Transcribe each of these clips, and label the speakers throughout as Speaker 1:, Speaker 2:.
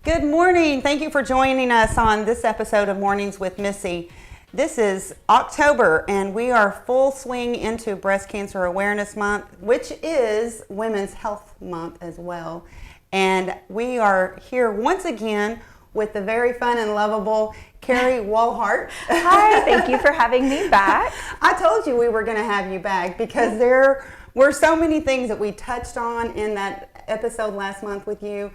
Speaker 1: Good morning. Thank you for joining us on this episode of Mornings with Missy. This is October and we are full swing into Breast Cancer Awareness Month, which is Women's Health Month as well. And we are here once again with the very fun and lovable Carrie Walhart.
Speaker 2: Hi, thank you for having me back.
Speaker 1: I told you we were going to have you back because there were so many things that we touched on in that episode last month with you.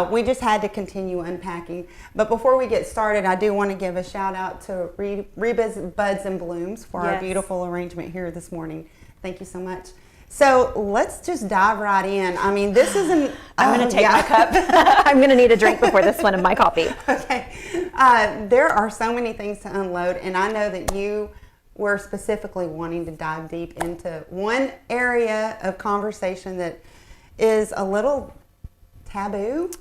Speaker 1: We just had to continue unpacking. But before we get started, I do want to give a shout out to Reba's Buds and Blooms for our beautiful arrangement here this morning. Thank you so much. So let's just dive right in. I mean, this isn't...
Speaker 2: I'm going to take my cup. I'm going to need a drink before this one and my coffee.
Speaker 1: Okay. There are so many things to unload, and I know that you were specifically wanting to dive deep into one area of conversation that is a little taboo.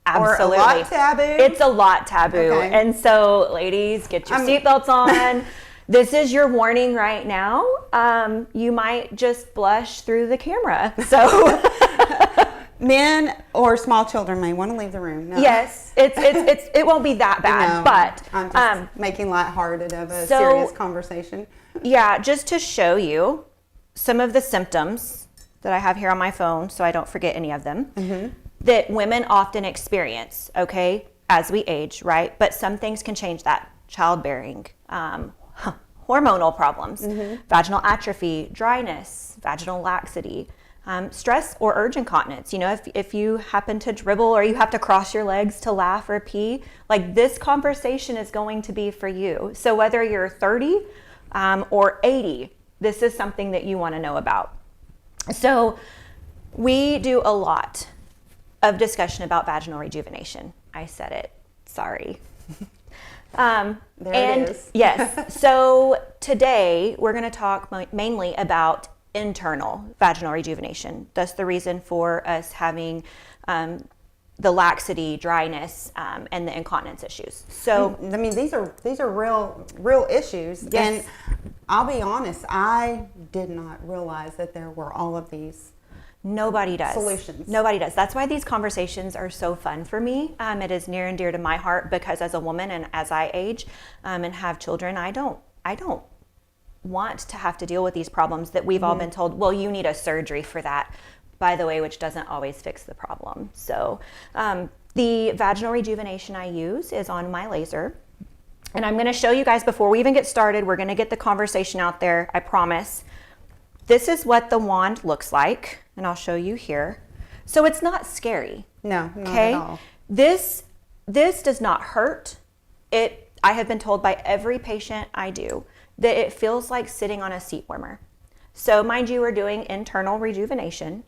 Speaker 2: Absolutely.
Speaker 1: Or a lot taboo.
Speaker 2: It's a lot taboo.
Speaker 1: Okay.
Speaker 2: And so, ladies, get your seatbelts on. This is your warning right now. You might just blush through the camera. So
Speaker 1: men or small children may want to leave the room. No.
Speaker 2: Yes, it won't be that bad,
Speaker 1: No,
Speaker 2: but
Speaker 1: I'm just making lighthearted of a serious conversation.
Speaker 2: Yeah, just to show you some of the symptoms that I have here on my phone, so I don't forget any of them, that women often experience, okay, as we age, right? But some things can change that. Childbearing, hormonal problems, vaginal atrophy, dryness, vaginal laxity, stress or urge incontinence. You know, if you happen to dribble or you have to cross your legs to laugh or pee, like this conversation is going to be for you. So whether you're 30 or 80, this is something that you want to know about. So we do a lot of discussion about vaginal rejuvenation. I said it, sorry.
Speaker 1: There it is.
Speaker 2: Yes, so today we're going to talk mainly about internal vaginal rejuvenation. That's the reason for us having the laxity, dryness, and the incontinence issues. So
Speaker 1: I mean, these are real issues.
Speaker 2: Yes.
Speaker 1: And I'll be honest, I did not realize that there were all of these.
Speaker 2: Nobody does.
Speaker 1: Solutions.
Speaker 2: Nobody does. That's why these conversations are so fun for me. It is near and dear to my heart because as a woman and as I age and have children, I don't want to have to deal with these problems that we've all been told, well, you need a surgery for that, by the way, which doesn't always fix the problem. So the vaginal rejuvenation I use is on my laser. And I'm going to show you guys before we even get started. We're going to get the conversation out there, I promise. This is what the wand looks like, and I'll show you here. So it's not scary.
Speaker 1: No, not at all.
Speaker 2: This does not hurt. I have been told by every patient I do that it feels like sitting on a seat warmer. So mind you, we're doing internal rejuvenation.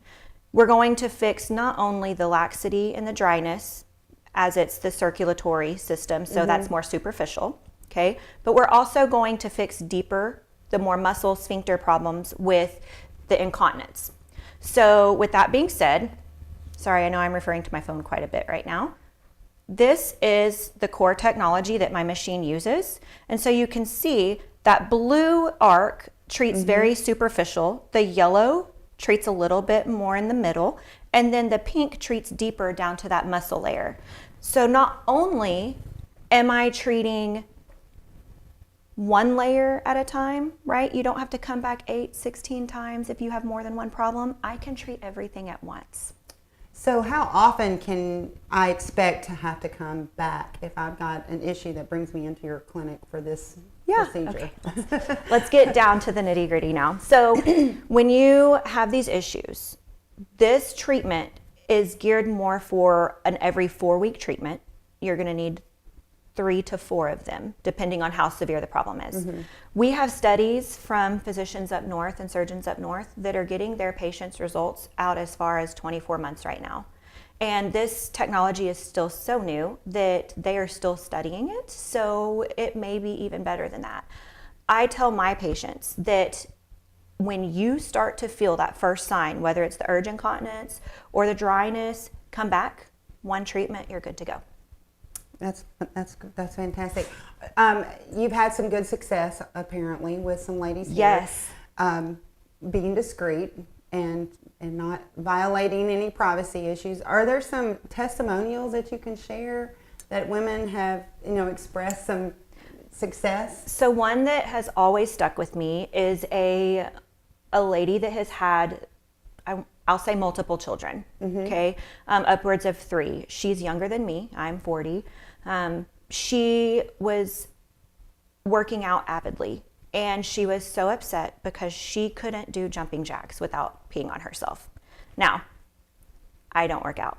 Speaker 2: We're going to fix not only the laxity and the dryness, as it's the circulatory system, so that's more superficial, okay? But we're also going to fix deeper, the more muscle sphincter problems with the incontinence. So with that being said, sorry, I know I'm referring to my phone quite a bit right now. This is the core technology that my machine uses. And so you can see that blue arc treats very superficial. The yellow treats a little bit more in the middle. And then the pink treats deeper down to that muscle layer. So not only am I treating one layer at a time, right? You don't have to come back 8, 16 times if you have more than one problem. I can treat everything at once.
Speaker 1: So how often can I expect to have to come back if I've got an issue that brings me into your clinic for this procedure?
Speaker 2: Okay. Let's get down to the nitty gritty now. So when you have these issues, this treatment is geared more for an every 4-week treatment. You're going to need 3 to 4 of them, depending on how severe the problem is. Mm-hmm. We have studies from physicians up north and surgeons up north that are getting their patients' results out as far as 24 months right now. And this technology is still so new that they are still studying it. So it may be even better than that. I tell my patients that when you start to feel that first sign, whether it's the urge incontinence or the dryness, come back, one treatment, you're good to go.
Speaker 1: That's fantastic. You've had some good success apparently with some ladies here.
Speaker 2: Yes.
Speaker 1: Being discreet and not violating any privacy issues. Are there some testimonials that you can share that women have, expressed some success?
Speaker 2: So one that has always stuck with me is a lady that has had, I'll say multiple children, okay, upwards of 3. She's younger than me. I'm 40. She was working out avidly, and she was so upset because she couldn't do jumping jacks without peeing on herself. Now, I don't work out.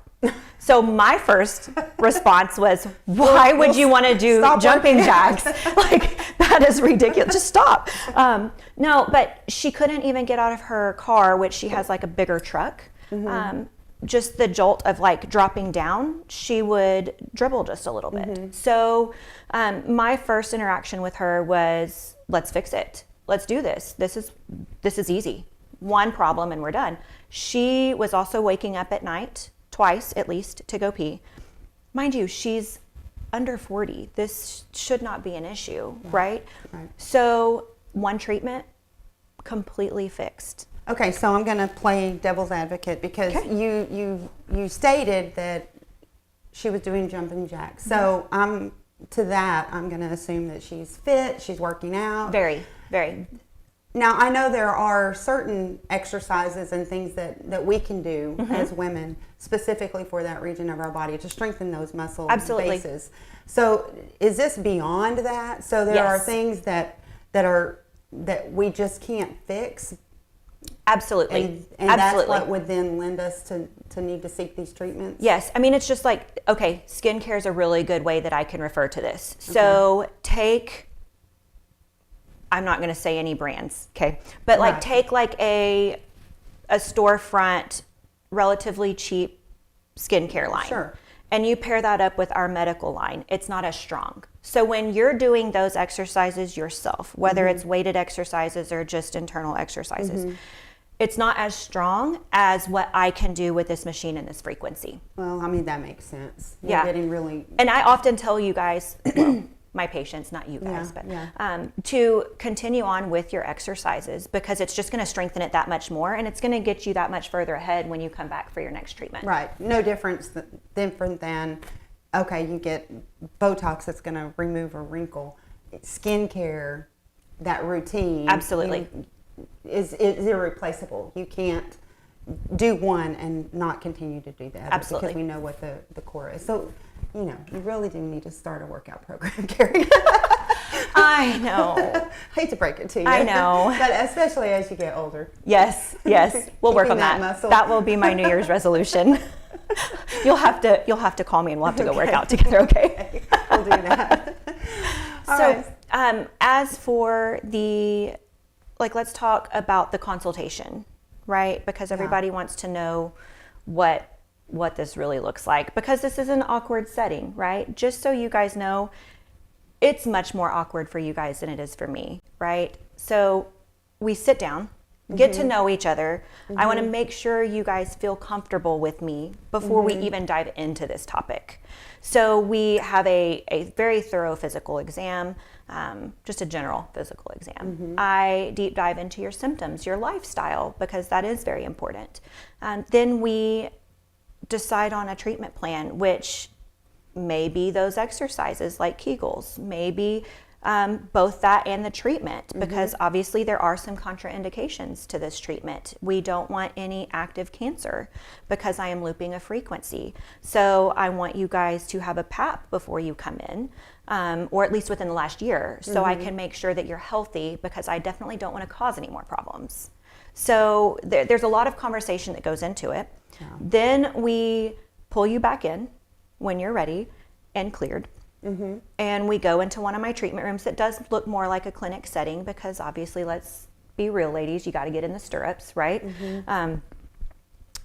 Speaker 2: So my first response was, why would you want to do jumping jacks? Like, that is ridiculous. Just stop. No, but she couldn't even get out of her car, which she has like a bigger truck. Just the jolt of like dropping down, she would dribble just a little bit. So my first interaction with her was, let's fix it. Let's do this. This is easy. One problem and we're done. She was also waking up at night, twice at least, to go pee. Mind you, she's under 40. This should not be an issue, right? So one treatment, completely fixed.
Speaker 1: Okay, so I'm going to play devil's advocate because you stated that she was doing jumping jacks. So I'm going to assume that she's fit, she's working out.
Speaker 2: Very, very.
Speaker 1: Now, I know there are certain exercises and things that we can do as women specifically for that region of our body to strengthen those muscle bases. So is this beyond that? So there are things that we just can't fix?
Speaker 2: Absolutely.
Speaker 1: And that's what would then lend us to need to seek these treatments?
Speaker 2: Yes. I mean, it's just like, okay, skincare is a really good way that I can refer to this. So I'm not going to say any brands, okay? But like take like a storefront, relatively cheap skincare line.
Speaker 1: Sure.
Speaker 2: And you pair that up with our medical line. It's not as strong. So when you're doing those exercises yourself, whether it's weighted exercises or just internal exercises, it's not as strong as what I can do with this machine and this frequency.
Speaker 1: Well, I mean, that makes sense. You're getting really...
Speaker 2: And I often tell you guys, my patients, not you guys, to continue on with your exercises because it's just going to strengthen it that much more and it's going to get you that much further ahead when you come back for your next treatment. Right.
Speaker 1: No different than, okay, you get Botox that's going to remove a wrinkle. Skincare, that routine.
Speaker 2: Absolutely.
Speaker 1: Is irreplaceable. You can't do one and not continue to do that.
Speaker 2: Absolutely.
Speaker 1: Because we know what the core is. So, you really do need to start a workout program, Carrie.
Speaker 2: I know.
Speaker 1: I hate to break it to you.
Speaker 2: I know.
Speaker 1: But especially as you get older.
Speaker 2: Yes. We'll work on that.
Speaker 1: Muscle.
Speaker 2: That will be my New Year's resolution. You'll have to call me and we'll have to go work out together, okay?
Speaker 1: We'll do that.
Speaker 2: As for let's talk about the consultation, right? Because everybody wants to know what this really looks like because this is an awkward setting, right? Just so you guys know, it's much more awkward for you guys than it is for me, right? So we sit down, get to know each other. I want to make sure you guys feel comfortable with me before we even dive into this topic. So we have a very thorough physical exam, just a general physical exam. I deep dive into your symptoms, your lifestyle, because that is very important. Then we decide on a treatment plan, which may be those exercises like Kegels, maybe both that and the treatment, because obviously there are some contraindications to this treatment. We don't want any active cancer because I am looping a frequency. So I want you guys to have a PAP before you come in, or at least within the last year, so I can make sure that you're healthy because I definitely don't want to cause any more problems. So there's a lot of conversation that goes into it. Then we pull you back in when you're ready and cleared. And we go into one of my treatment rooms that does look more like a clinic setting because obviously, let's be real, ladies, you got to get in the stirrups, right?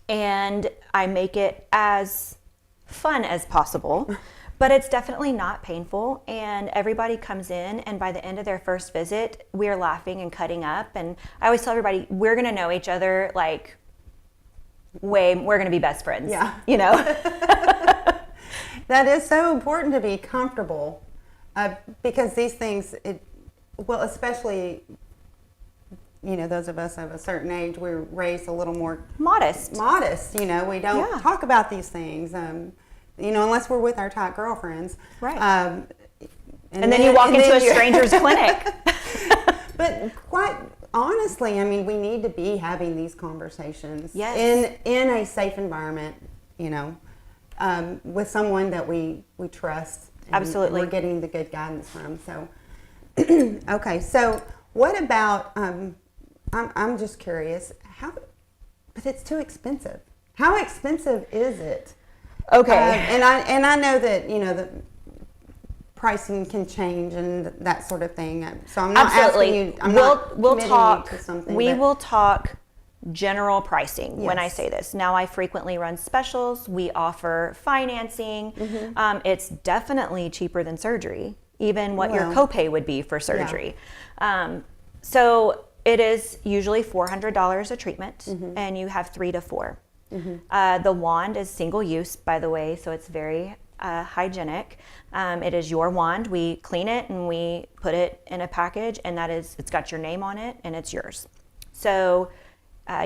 Speaker 2: And I make it as fun as possible, but it's definitely not painful. And everybody comes in, and by the end of their first visit, we're laughing and cutting up. And I always tell everybody, we're going to know each other like we're going to be best friends.
Speaker 1: Yeah.
Speaker 2: You know?
Speaker 1: That is so important to be comfortable, because these things, especially, you know, those of us of a certain age, we're raised a little more
Speaker 2: Modest.
Speaker 1: You know, we don't talk about these things, you know, unless we're with our tight girlfriends.
Speaker 2: Right.
Speaker 1: And
Speaker 2: then you walk into a stranger's clinic.
Speaker 1: But quite honestly, I mean, we need to be having these conversations
Speaker 2: Yes.
Speaker 1: in a safe environment, you know, with someone that we trust. And
Speaker 2: Absolutely.
Speaker 1: we're getting the good guidance from. So, okay. So what about, I'm just curious, but it's too expensive. How expensive is it?
Speaker 2: Okay.
Speaker 1: And I know that, you know, the pricing can change and that sort of thing. So I'm not asking you.
Speaker 2: We'll talk.
Speaker 1: You to something,
Speaker 2: we will talk general pricing when I
Speaker 1: Yes.
Speaker 2: say this. Now, I frequently run specials. We offer financing. It's definitely cheaper than surgery, even what your copay would be for surgery. So it is usually $400 a treatment, and you have 3 to 4. The wand is single use, by the way, so it's very hygienic. It is your wand. We clean it and we put it in a package, and it's got your name on it, and it's yours. So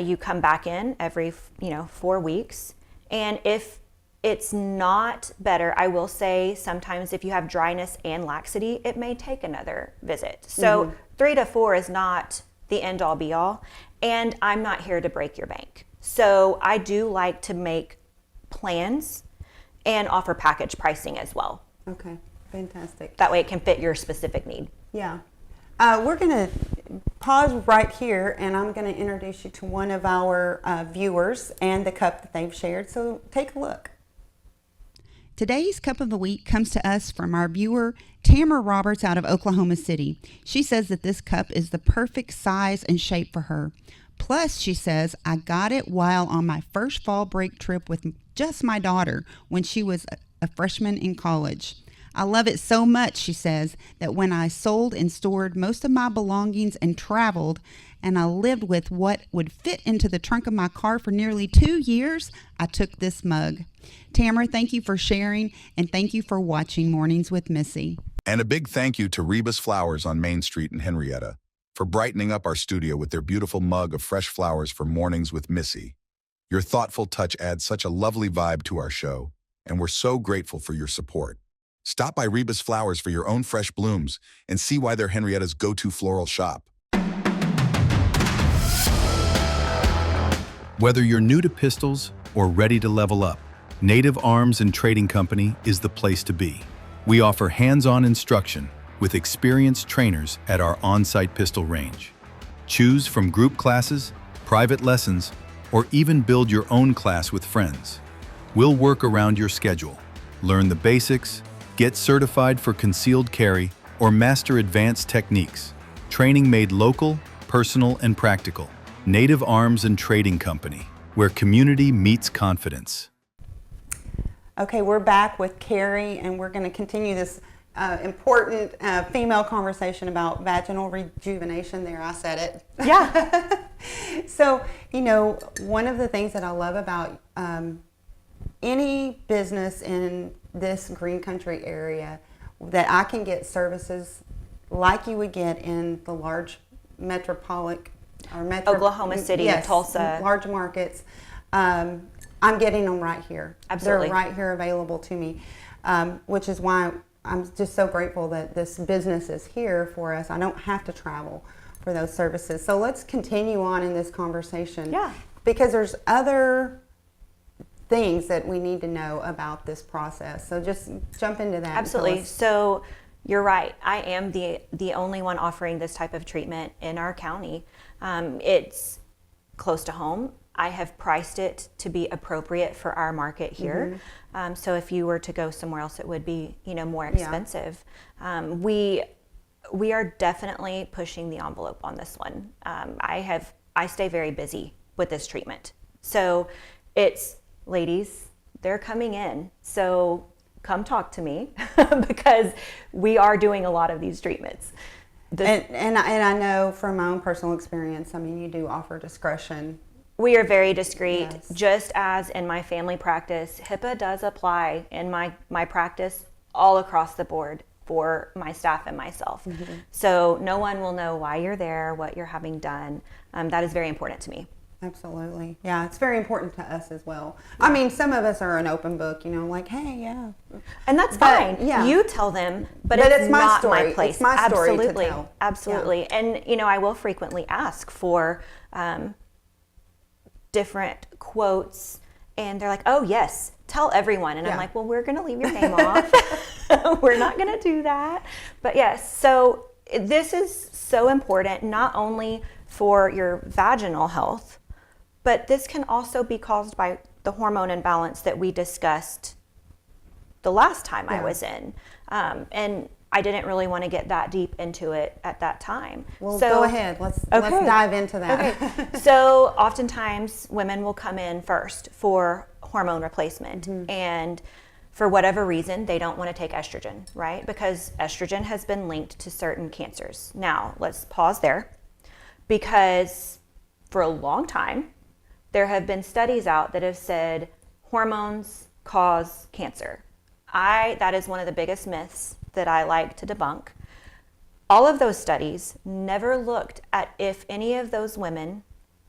Speaker 2: you come back in every 4 weeks, and if it's not better, I will say sometimes if you have dryness and laxity, it may take another visit. So 3 to 4 is not the end all be all, and I'm not here to break your bank. So I do like to make plans and offer package pricing as well.
Speaker 1: Okay, fantastic.
Speaker 2: That way it can fit your specific need.
Speaker 1: Yeah. We're going to pause right here, and I'm going to introduce you to one of our viewers and the cup that they've shared. So take a look. Today's Cup of the Week comes to us from our viewer, Tamara Roberts out of Oklahoma City. She says that this cup is the perfect size and shape for her. Plus, she says, I got it while on my first fall break trip with just my daughter when she was a freshman in college. I love it so much, she says, that when I sold and stored most of my belongings and traveled, and I lived with what would fit into the trunk of my car for nearly 2 years, I took this mug. Tamara, thank you for sharing, and thank you for watching Mornings with Missy.
Speaker 3: And a big thank you to Rebus Flowers on Main Street in Henryetta for brightening up our studio with their beautiful mug of fresh flowers for Mornings with Missy. Your thoughtful touch adds such a lovely vibe to our show, and we're so grateful for your support. Stop by Rebus Flowers for your own fresh blooms and see why they're Henrietta's go-to floral shop.
Speaker 4: Whether you're new to pistols or ready to level up, Native Arms and Trading Company is the place to be. We offer hands-on instruction with experienced trainers at our on-site pistol range. Choose from group classes, private lessons, or even build your own class with friends. We'll work around your schedule. Learn the basics, get certified for concealed carry, or master advanced techniques. Training made local, personal, and practical. Native Arms and Trading Company, where community meets confidence.
Speaker 1: Okay, we're back with Carrie, and we're going to continue this important female conversation about vaginal rejuvenation. There, I said it.
Speaker 2: Yeah.
Speaker 1: So, you know, one of the things that I love about any business in this green country area, that I can get services like you would get in the large metropolitan or
Speaker 2: Oklahoma City,
Speaker 1: yes,
Speaker 2: Tulsa.
Speaker 1: large markets. I'm getting them right here.
Speaker 2: Absolutely.
Speaker 1: They're right here available to me, which is why I'm just so grateful that this business is here for us. I don't have to travel for those services. So let's continue on in this conversation.
Speaker 2: Yeah.
Speaker 1: Because there's other things that we need to know about this process. So just jump into that.
Speaker 2: Absolutely. So you're right. I am the only one offering this type of treatment in our county. It's close to home. I have priced it to be appropriate for our market here. So if you were to go somewhere else, it would be, more expensive. We are definitely pushing the envelope on this one. I stay very busy with this treatment. So it's ladies, they're coming in. So come talk to me because we are doing a lot of these treatments.
Speaker 1: And I know from my own personal experience, I mean, you do offer discretion.
Speaker 2: We are very discreet,
Speaker 1: Yes.
Speaker 2: just as in my family practice. HIPAA does apply in my practice all across the board for my staff and myself. So no one will know why you're there, what you're having done. That is very important to me.
Speaker 1: Absolutely. Yeah, it's very important to us as well. I mean, some of us are an open book, you know, like, hey, yeah.
Speaker 2: And that's
Speaker 1: But,
Speaker 2: fine.
Speaker 1: yeah.
Speaker 2: You tell them, but
Speaker 1: But
Speaker 2: it's
Speaker 1: it's my
Speaker 2: not
Speaker 1: story.
Speaker 2: my place.
Speaker 1: It's my story to
Speaker 2: Absolutely.
Speaker 1: tell.
Speaker 2: Absolutely. And, you know, I will frequently ask for different quotes, and they're like, oh, yes, tell everyone. And I'm
Speaker 1: Yeah.
Speaker 2: like, well, we're going to leave your name off. We're not going to do that. But yes, so this is so important, not only for your vaginal health, but this can also be caused by the hormone imbalance that we discussed the last time I
Speaker 1: Yeah.
Speaker 2: was in. And I didn't really want to get that deep into it at that time.
Speaker 1: Well,
Speaker 2: So-
Speaker 1: go ahead. Let's dive into that.
Speaker 2: Okay. So oftentimes women will come in first for hormone replacement, and for whatever reason, they don't want to take estrogen, right? Because estrogen has been linked to certain cancers. Now, let's pause there, because for a long time, there have been studies out that have said hormones cause cancer. That is one of the biggest myths that I like to debunk. All of those studies never looked at if any of those women,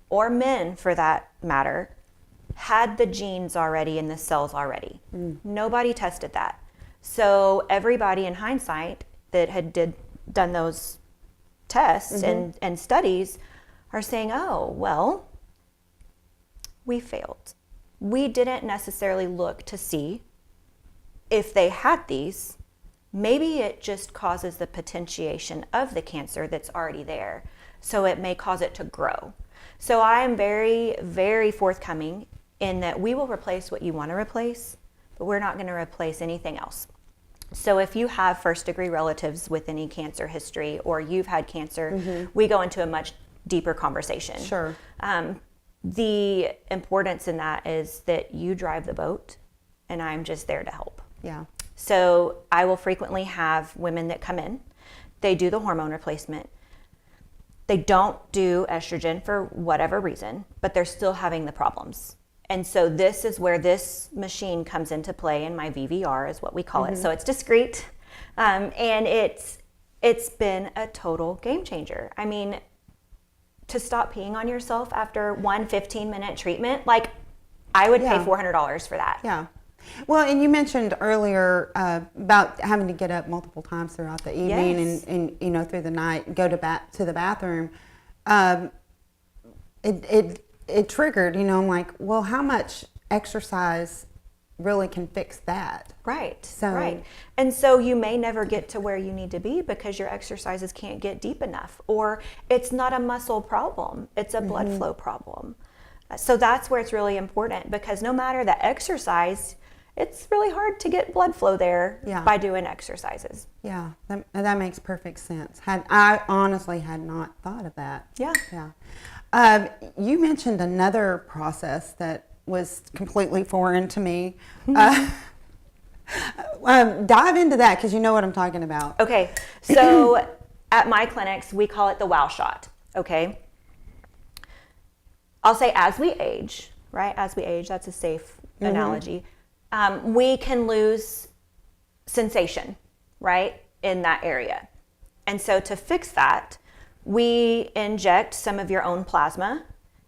Speaker 2: or men for that matter, had the genes already in the cells already. Nobody tested that. So everybody in hindsight that had done those tests and studies are saying, oh, well, we failed. We didn't necessarily look to see if they had these. Maybe it just causes the potentiation of the cancer that's already there. So it may cause it to grow. So I am very, very forthcoming in that we will replace what you want to replace, but we're not going to replace anything else. So if you have first degree relatives with any cancer history, or you've had cancer, we go into a much deeper conversation.
Speaker 1: Sure.
Speaker 2: The importance in that is that you drive the boat and I'm just there to help.
Speaker 1: Yeah.
Speaker 2: So I will frequently have women that come in, they do the hormone replacement. They don't do estrogen for whatever reason, but they're still having the problems. And so this is where this machine comes into play, in my VVR is what we call it. So it's discreet, and it's been a total game changer. I mean, to stop peeing on yourself after one 15-minute treatment, like I would pay $400 for that.
Speaker 1: Yeah. Well, and you mentioned earlier about having to get up multiple times throughout the evening
Speaker 2: Yes.
Speaker 1: and you know, through the night, go to the bathroom. It triggered, you know, I'm like, well, how much exercise really can fix that?
Speaker 2: Right.
Speaker 1: So-
Speaker 2: right. And so you may never get to where you need to be because your exercises can't get deep enough, or it's not a muscle problem, it's a blood flow problem. So that's where it's really important, because no matter the exercise, it's really hard to get blood flow there by doing exercises.
Speaker 1: Yeah, that makes perfect sense. I honestly had not thought of that.
Speaker 2: Yeah.
Speaker 1: Yeah. You mentioned another process that was completely foreign to me. Dive into that, because you know what I'm talking about.
Speaker 2: Okay, so at my clinics, we call it the wow shot, okay? I'll say as we age, right? As we age, that's a safe analogy. We can lose sensation, right, in that area. And so to fix that, we inject some of your own plasma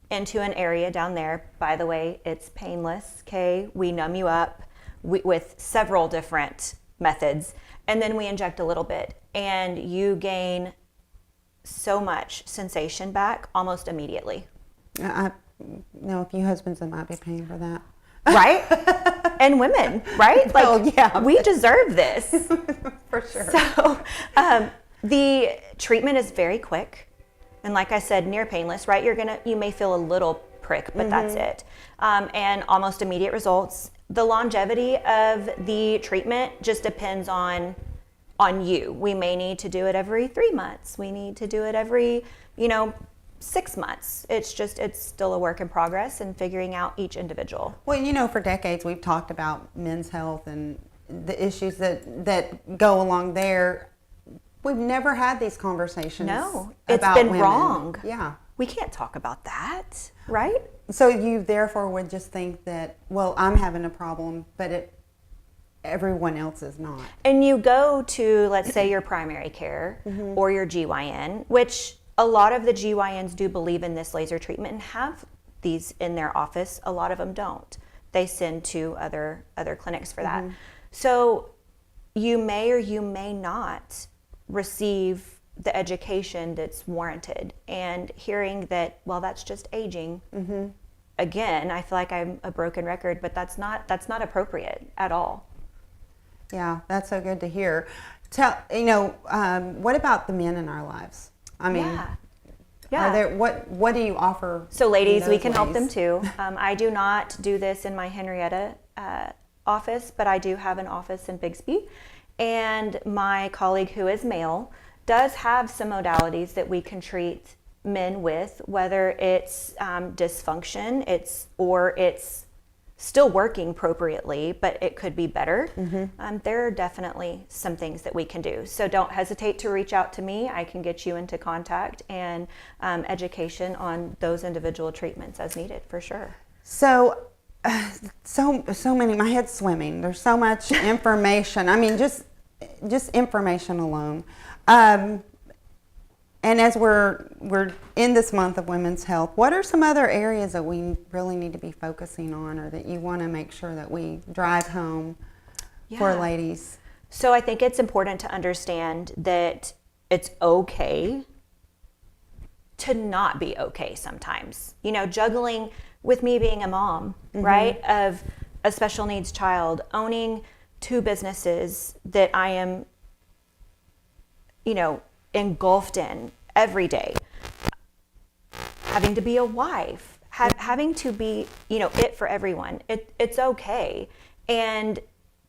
Speaker 2: into an area down there. By the way, it's painless, okay? We numb you up with several different methods, and then we inject a little bit, and you gain so much sensation back almost immediately.
Speaker 1: I know a few husbands that might be paying for that.
Speaker 2: Right? And women, right? Like,
Speaker 1: Oh, yeah.
Speaker 2: we deserve this.
Speaker 1: For sure.
Speaker 2: So the treatment is very quick, and like I said, near painless, right? You may feel a little prick, but that's it. And almost immediate results. The longevity of the treatment just depends on you. We may need to do it every 3 months. We need to do it every, 6 months. It's still a work in progress and figuring out each individual.
Speaker 1: Well, for decades we've talked about men's health and the issues that go along there. We've never had these conversations.
Speaker 2: No, it's
Speaker 1: about
Speaker 2: been
Speaker 1: women.
Speaker 2: wrong.
Speaker 1: Yeah.
Speaker 2: We can't talk about that, right?
Speaker 1: So you therefore would just think that, well, I'm having a problem, but everyone else is not.
Speaker 2: And you go to, let's say, your primary care or your GYN, which a lot of the GYNs do believe in this laser treatment and have these in their office. A lot of them don't. They send to other clinics for that. So you may or you may not receive the education that's warranted. And hearing that, well, that's just aging. Again, I feel like I'm a broken record, but that's not appropriate at all.
Speaker 1: Yeah, that's so good to hear. What about the men in our lives? I mean,
Speaker 2: Yeah.
Speaker 1: what do you offer?
Speaker 2: So ladies, we can
Speaker 1: those
Speaker 2: help them
Speaker 1: ways?
Speaker 2: too. I do not do this in my Henryetta office, but I do have an office in Bixby. And my colleague who is male does have some modalities that we can treat men with, whether it's dysfunction, it's still working appropriately, but it could be better. There are definitely some things that we can do. So don't hesitate to reach out to me. I can get you into contact and education on those individual treatments as needed, for sure.
Speaker 1: So many. My head's swimming. There's so much information. I mean, just information alone. And as we're in this month of women's health, what are some other areas that we really need to be focusing on, or that you want to make sure that we drive home for ladies?
Speaker 2: So I think it's important to understand that it's okay to not be okay sometimes. Juggling with me being a mom, right, of a special needs child, owning 2 businesses that I am, engulfed in every day, having to be a wife, having to be, it for everyone. It's okay. And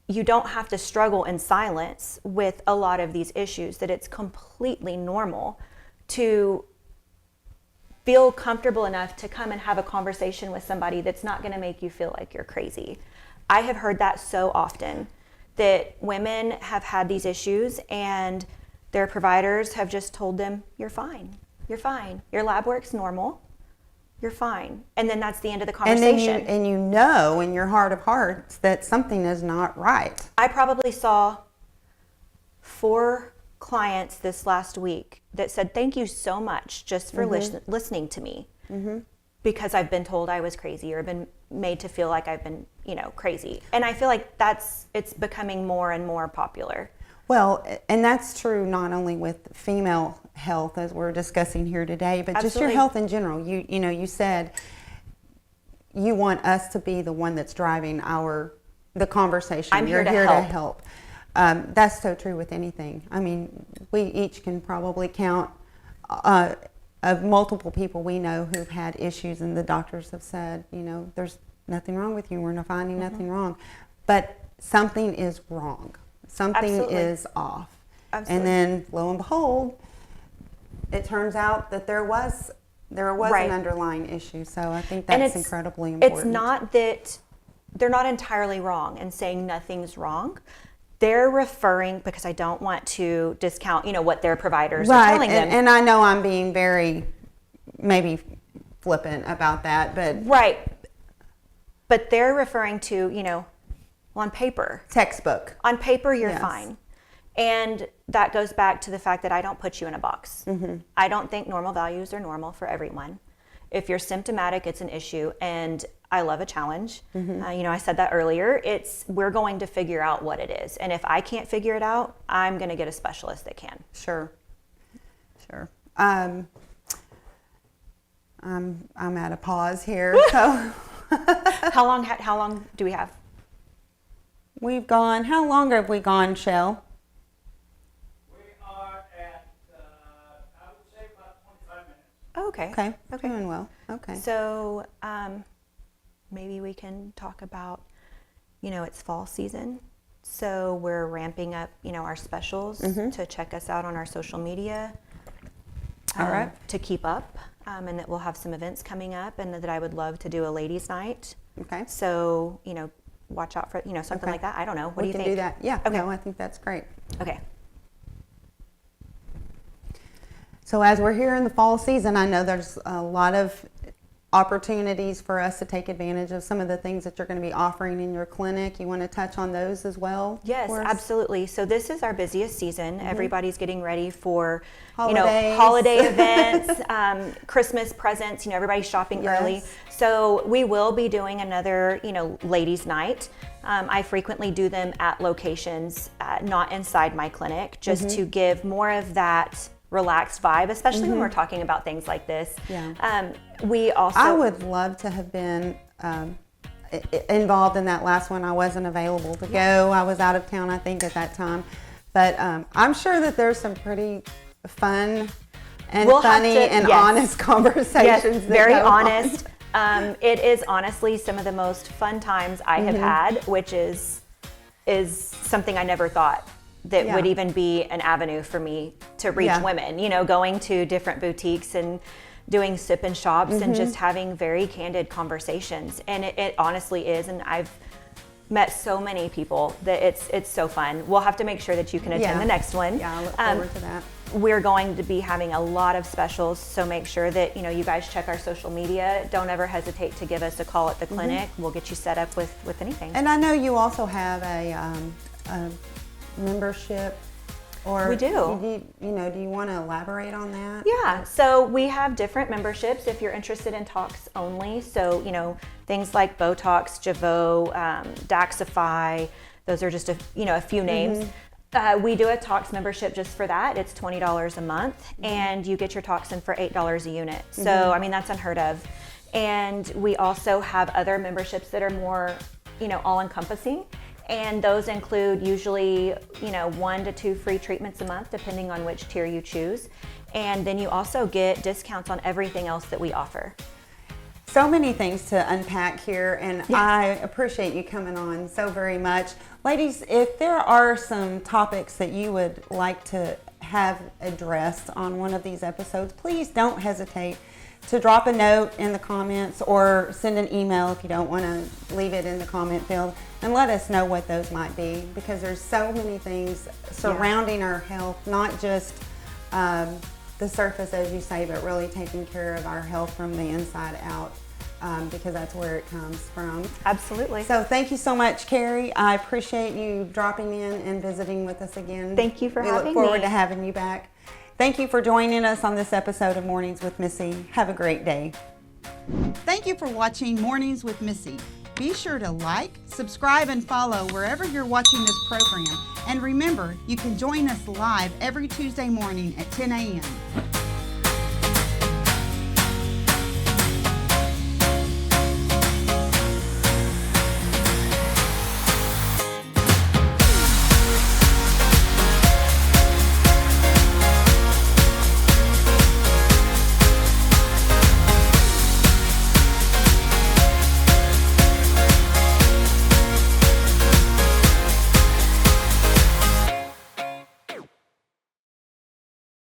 Speaker 2: you don't have to struggle in silence with a lot of these issues, that it's completely normal to feel comfortable enough to come and have a conversation with somebody that's not going to make you feel like you're crazy. I have heard that so often, that women have had these issues and their providers have just told them, you're fine. You're fine. Your lab work's normal. You're fine. And then that's the end of the conversation.
Speaker 1: And you know in your heart of hearts that something is not right.
Speaker 2: I probably saw 4 clients this last week that said, thank you so much just for listening to me. Because I've been told I was crazy, or been made to feel like I've been, crazy. And I feel like it's becoming more and more popular.
Speaker 1: Well, and that's true not only with female health, as we're discussing here today, but just your health in general. You said you want us to be the one that's driving the conversation.
Speaker 2: I'm here to
Speaker 1: help. That's so true with anything. I mean, we each can probably count of multiple people we know who've had issues, and the doctors have said, there's nothing wrong with you. We're not finding nothing wrong, but something is wrong. Something is off. And then lo and behold, it turns out that there was an underlying issue. So I think that's incredibly important.
Speaker 2: It's not that they're not entirely wrong in saying nothing's wrong. They're referring, because I don't want to discount, what their providers are telling them.
Speaker 1: And I know I'm being very maybe flippant about that, but
Speaker 2: but they're referring to, on paper.
Speaker 1: Textbook.
Speaker 2: On paper, you're fine. And that goes back to the fact that I don't put you in a box. I don't think normal values are normal for everyone. If you're symptomatic, it's an issue, and I love a challenge. I said that earlier. We're going to figure out what it is. And if I can't figure it out, I'm going to get a specialist that can.
Speaker 1: Sure. I'm at a pause here. So
Speaker 2: How long do we have?
Speaker 1: How long have we gone, Shell?
Speaker 5: We are at, I would say about 25 minutes.
Speaker 2: Oh, okay.
Speaker 1: Okay. Doing well. Okay.
Speaker 2: So maybe we can talk about, it's fall season. So we're ramping up, our specials to check us out on our social media.
Speaker 1: All right.
Speaker 2: To keep up. and that we'll have some events coming up, and that I would love to do a ladies' night.
Speaker 1: Okay.
Speaker 2: So, watch out for, something
Speaker 1: Okay.
Speaker 2: like that. I don't know. What do
Speaker 1: We
Speaker 2: you
Speaker 1: can
Speaker 2: think?
Speaker 1: do that. Yeah.
Speaker 2: Okay.
Speaker 1: No, I think that's great.
Speaker 2: Okay.
Speaker 1: So as we're here in the fall season, I know there's a lot of opportunities for us to take advantage of some of the things that you're going to be offering in your clinic. You want to touch on those as well?
Speaker 2: Yes,
Speaker 1: for us?
Speaker 2: absolutely. So this is our busiest season. Everybody's getting ready for,
Speaker 1: Holidays.
Speaker 2: holiday events, Christmas presents, everybody's shopping early.
Speaker 1: Yes.
Speaker 2: So we will be doing another, ladies' night. I frequently do them at locations, not inside my clinic, just to give more of that relaxed vibe, especially when we're talking about things like this.
Speaker 1: Yeah.
Speaker 2: We also...
Speaker 1: I would love to have been involved in that last one. I wasn't available to go. I was out of town, I think, at that time. But I'm sure that there's some pretty fun and
Speaker 2: We'll have
Speaker 1: funny
Speaker 2: to-
Speaker 1: and
Speaker 2: yes.
Speaker 1: honest conversations.
Speaker 2: Yes,
Speaker 1: that
Speaker 2: very
Speaker 1: go on.
Speaker 2: honest. It is honestly some of the most fun times I have had, which is something I never thought that
Speaker 1: Yeah.
Speaker 2: would even be an avenue for me to reach
Speaker 1: Yeah.
Speaker 2: women, going to different boutiques and doing sip and shops and just having very candid conversations. And it honestly is, and I've met so many people that it's so fun. We'll have to make sure that you can attend
Speaker 1: Yeah.
Speaker 2: the next one.
Speaker 1: Yeah, I look forward to that.
Speaker 2: We're going to be having a lot of specials, so make sure that you guys check our social media. Don't ever hesitate to give us a call at the clinic. We'll get you set up with anything.
Speaker 1: And I know you also have a membership, or
Speaker 2: We do.
Speaker 1: Do you want to elaborate on that?
Speaker 2: Yeah, so we have different memberships if you're interested in talks only. So, things like Botox, Jeuveau, Daxify, those are just a few names. We do a Talks membership just for that. It's $20 a month, and you get your Toxin for $8 a unit. So, that's unheard of. And we also have other memberships that are more, all-encompassing. And those include usually, 1 to 2 free treatments a month, depending on which tier you choose. And then you also get discounts on everything else that we offer.
Speaker 1: So many things to unpack here, and I appreciate you coming on so very much. Ladies, if there are some topics that you would like to have addressed on one of these episodes, please don't hesitate to drop a note in the comments or send an email if you don't want to leave it in the comment field, and let us know what those might be, because there's so many things surrounding our health, not just the surface, as you say, but really taking care of our health from the inside out, because that's where it comes from.
Speaker 2: Absolutely.
Speaker 1: So thank you so much, Carrie. I appreciate you dropping in and visiting with us again.
Speaker 2: Thank you for having me.
Speaker 1: We look forward to having you back. Thank you for joining us on this episode of Mornings with Missy. Have a great day. Thank you for watching Mornings with Missy. Be sure to like, subscribe, and follow wherever you're watching this program. And remember, you can join us live every Tuesday morning at 10 a.m.